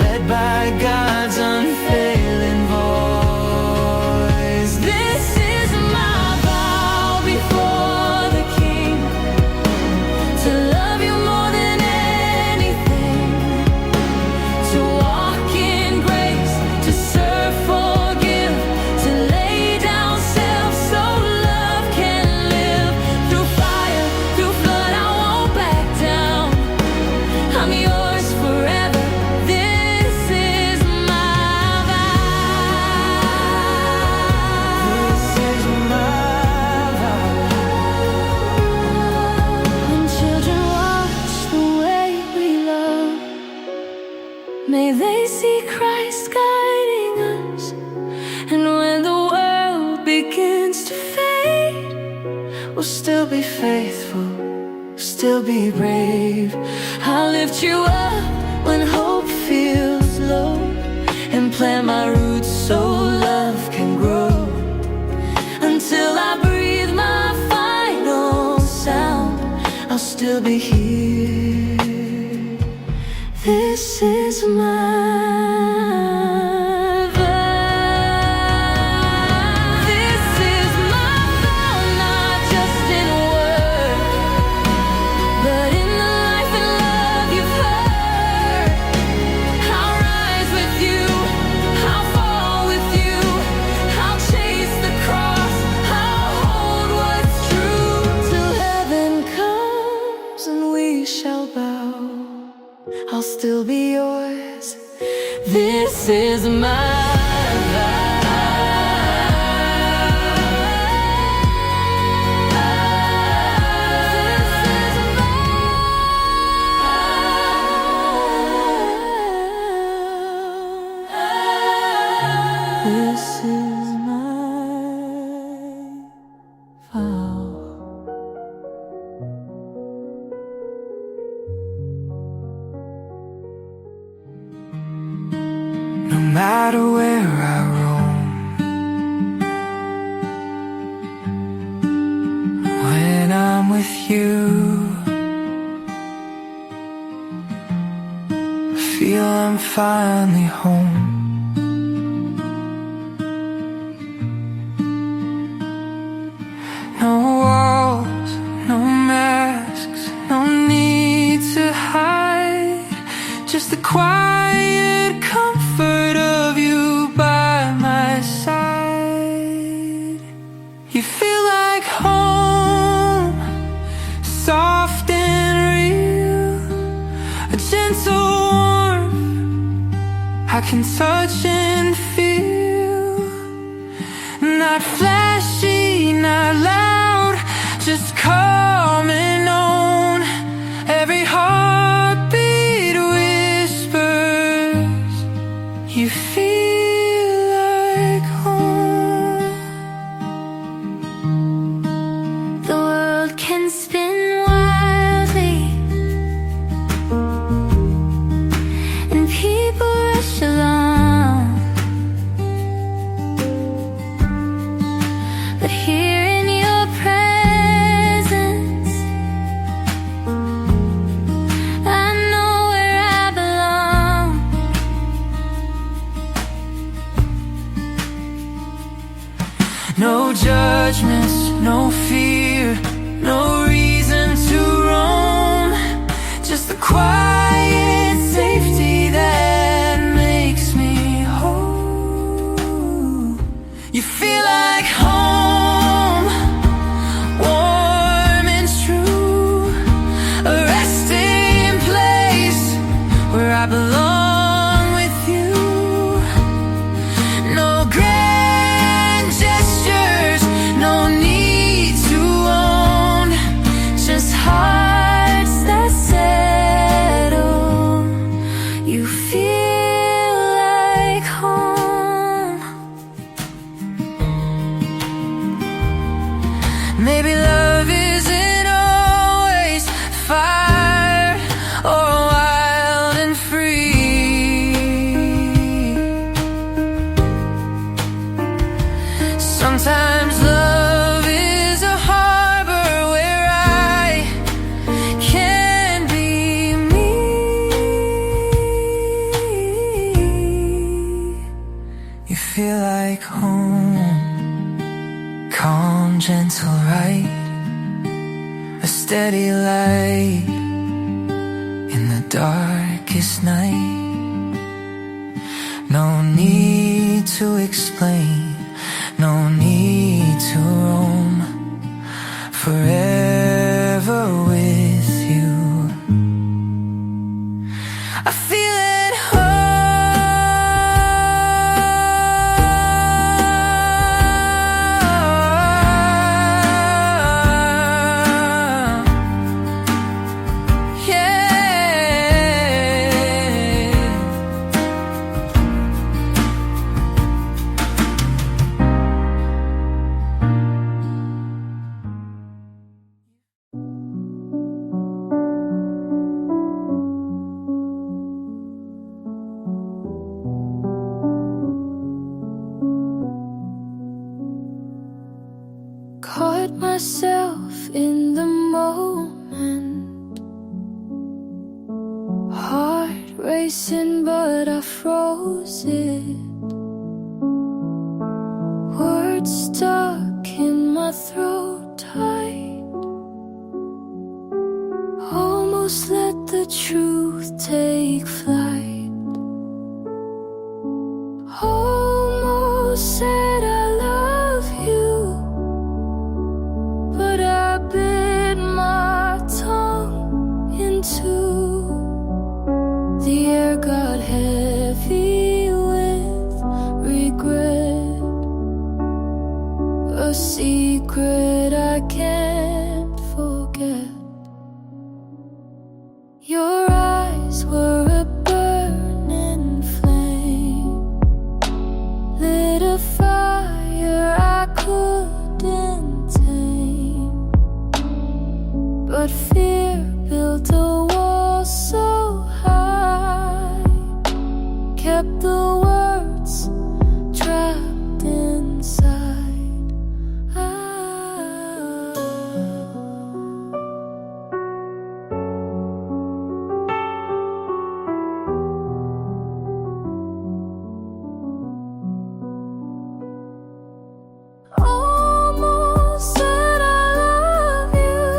led by God's unfailing voice. This is my vow before the King, to love you more than anything, to walk in grace, to serve, forgive, to lay down self so love can live. Through fire, through flood, I won't back We'll still be faithful, still be brave. I'll lift you up when hope feels low, and plant my roots so love can grow. Until I breathe my final sound, I'll still be here. This is my I'll still be yours. This is my this is my vow. No matter where I roam, when I'm with you, I feel I'm finally home. No walls, no masks, no need to hide, just the quiet comfort of you by my side. You feel like home, soft and real, a gentle warmth I can touch and feel. Not flashy, not loud, just calm and known. Every heartbeat whispers, you feel like home. The world can spin wildly, and people rush along, but here in your presence, I know where I belong. No judgments, no fear, no reason to roam, just the quiet safety that makes me whole. You feel like home, warm and true, a resting place where I belong with you. No grand gestures, no need to own, just hearts that settle. You feel like home. Maybe love isn't always fire or wild and free. Sometimes love is a harbor where I can be me. You feel like home, calm, gentle ride, a steady light in the darkest night. No need to explain, no need to roam, forever with you. I feel at home. Yeah. sin, but I froze it. Words stuck in my throat tight. Almost let the truth take flight. Almost said I love you, but I bit my tongue in two. The air got heavy with regret, a secret I can't forget. Your eyes were a burning flame, lit a fire I couldn't tame, but fear built a wall so high, kept the words trapped inside. Almost said I love you,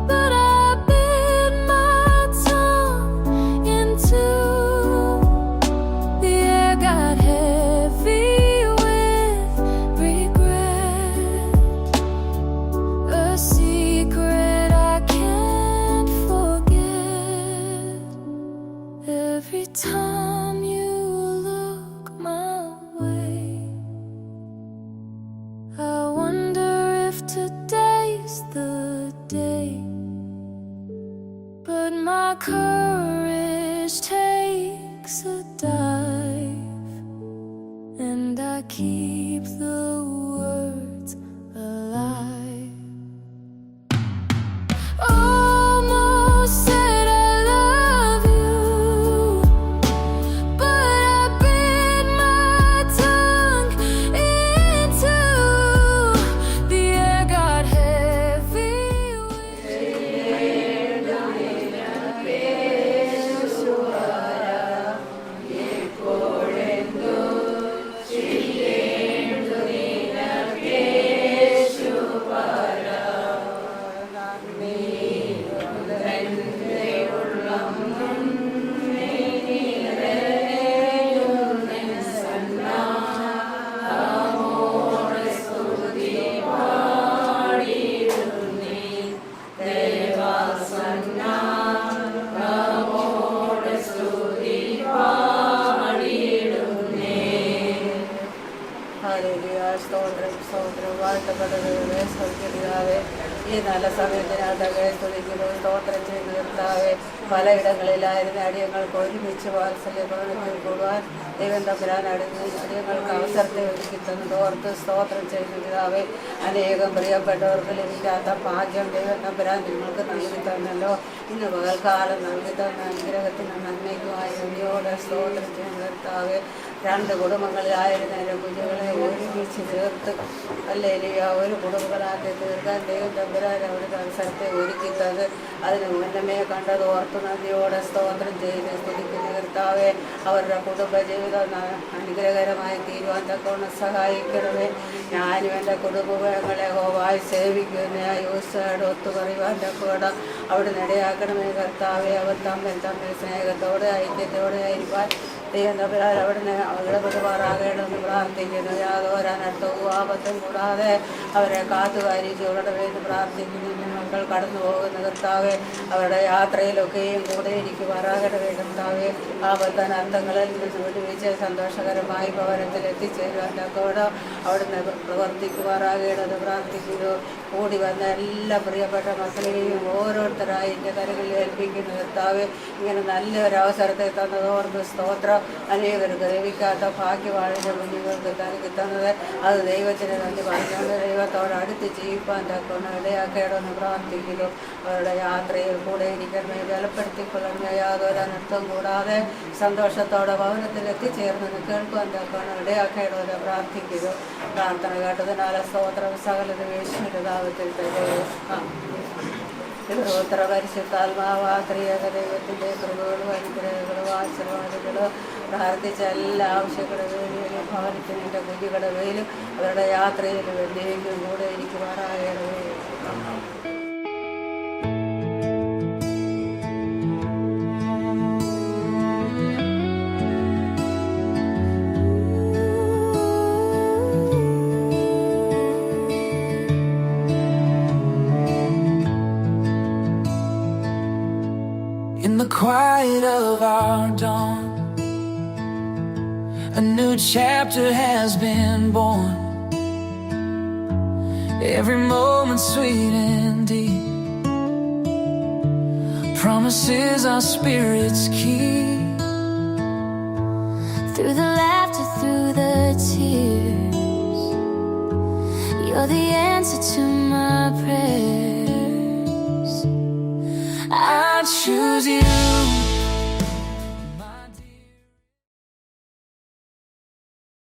but I bit my tongue in two. The air got heavy with regret, a secret I can't forget. Every time you look my way, I wonder if today's the day. But my courage takes a dive, and I keep the words alive. Almost said I love you, but I bit my tongue in two. The air got heavy സ്തോത്രം സ്തോത്രം വാഴ്ത്തപ്പെട്ടവരുടെ സ്വർഗ്ഗപിതാവേ, ഈ നല്ല സമയത്തിനകത്തൊക്കെ സ്തുതിക്കുന്നു, സ്തോത്രം ചെയ്തു നിർത്താവേ. പലയിടങ്ങളിലായിരുന്ന അടിയങ്ങൾക്ക് ഒരുമിച്ച് വാത്സല്യ ഭവനത്തിൽ കൂടുവാൻ ദൈവം തമ്പുരാൻ അടിയങ്ങൾക്ക് അവസരത്തെ ഒരുക്കി തന്നത് ഓർത്ത് സ്തോത്രം ചെയ്തു പിതാവേ. അനേകം പ്രിയപ്പെട്ടവർക്ക് ലഭിക്കാത്ത ഭാഗ്യം ദൈവം തമ്പുരാൻ നിങ്ങൾക്ക് നൽകി തന്നല്ലോ. ഇന്ന് പകൽക്കാലം നൽകി തന്ന അനുഗ്രഹത്തിന് നന്മയ്ക്കുമായി നന്ദിയോടെ സ്തോത്രം ചെയ്തു നിർത്താവേ. രണ്ട് കുടുംബങ്ങളിലായിരുന്ന എൻ്റെ കുഞ്ഞുങ്ങളെ ഒരുമിച്ച് ചേർത്ത് ഹല്ലേലൂയ ഒരു കുടുംബങ്ങളാക്കി തീർക്കാൻ ദൈവം തമ്പുരാൻ അവിടുത്തെ അവസരത്തെ ഒരുക്കി തന്നത് അതിന് മുന്നമേ കണ്ടത് ഓർത്ത് നന്ദിയോടെ സ്തോത്രം ചെയ്ത് സ്തുതിക്കുന്ന കർത്താവേ. അവരുടെ കുടുംബജീവിതം അനുഗ്രഹകരമായി തീരുവാൻ തക്കവണ്ണം സഹായിക്കണമേ. ഞാനും എൻ്റെ കുടുംബങ്ങളെ ഹോവായി സേവിക്കുന്ന യൂസോട് ഒത്തുപറയുവാൻ തക്കവണ്ണം അവിടുന്ന് ഇടയാക്കണമേ കർത്താവേ. അവർ തമ്മിൽ സ്നേഹത്തോടെ ഐക്യത്തോടെ ആയിരിക്കാൻ ദൈവം തമ്പുരാൻ അവിടുന്ന് ഇടപെടുമാറാകണമെന്ന് പ്രാർത്ഥിക്കുന്നു. യാതൊരനർത്ഥവും ആപത്തും കൂടാതെ അവരെ കാത്തുകാരിച്ചുകൊള്ളണമെന്ന് പ്രാർത്ഥിക്കുന്നു. മക്കൾ കടന്നു പോകുന്ന കർത്താവേ, അവരുടെ യാത്രയിലൊക്കെയും കൂടെ ഇരിക്കുമാറാകണമേ കർത്താവേ. ആപത്തനർത്ഥങ്ങളിൽ നിന്ന് വിടുവിച്ച് സന്തോഷകരമായി ഭവനത്തിൽ എത്തിച്ചേരുവാൻ തക്കവണ്ണം അവിടുന്ന് പ്രവർത്തിക്കുമാറാകണമെന്ന് പ്രാർത്ഥിക്കുന്നു. കൂടി വന്ന എല്ലാ പ്രിയപ്പെട്ട മക്കളെയും ഓരോരുത്തരായി എൻ്റെ കരങ്ങളിൽ ഏൽപ്പിക്കുന്ന കർത്താവേ. ഇങ്ങനെ നല്ലൊരവസരത്തെ തന്നതോർന്ന് സ്തോത്രം. അനേകർക്ക് ലഭിക്കാത്ത ഭാഗ്യവാഴിൻ്റെ കുഞ്ഞുങ്ങൾക്ക് നൽകി തന്നത് അത് ദൈവത്തിന് നന്ദി പറഞ്ഞുകൊണ്ട് ദൈവത്തോട് അടുത്ത് ജീവിപ്പാൻ തക്കവണ്ണം ഇടയാക്കണമെന്ന് പ്രാർത്ഥിക്കുന്നു. അവരുടെ യാത്രയിൽ കൂടെ ഇരിക്കണമേ, ബലപ്പെടുത്തിക്കൊള്ളണമേ. യാതൊരനർത്ഥം കൂടാതെ സന്തോഷത്തോടെ ഭവനത്തിൽ എത്തിച്ചേർന്ന് കേൾക്കുവാൻ തക്കവണ്ണം ഇടയാക്കണമെന്ന് പ്രാർത്ഥിക്കുന്നു. പ്രാർത്ഥന കേട്ടതിനാൽ സ്തോത്രം. സകലതും യേശുവിന്റെ നാമത്തിൽ തന്നെ. ഉത്തര പരിശുദ്ധാത്മാവാത്രിയക ദൈവത്തിന്റെ കൃപകളും അനുഗ്രഹങ്ങളും ആശീർവാദങ്ങളും പ്രാർത്ഥിച്ച എല്ലാ ആവശ്യങ്ങളുടെ മേലും ഭവനത്തിന് എൻ്റെ കുഞ്ഞുങ്ങളുടെ മേലും അവരുടെ യാത്രയിലും എന്നേക്കും കൂടെ ഇരിക്കുവാനാകണമേ. In the quiet of our dawn, a new chapter has been born. Every moment sweet and deep, promises our spirits keep. Through the laughter, through the tears, you're the answer to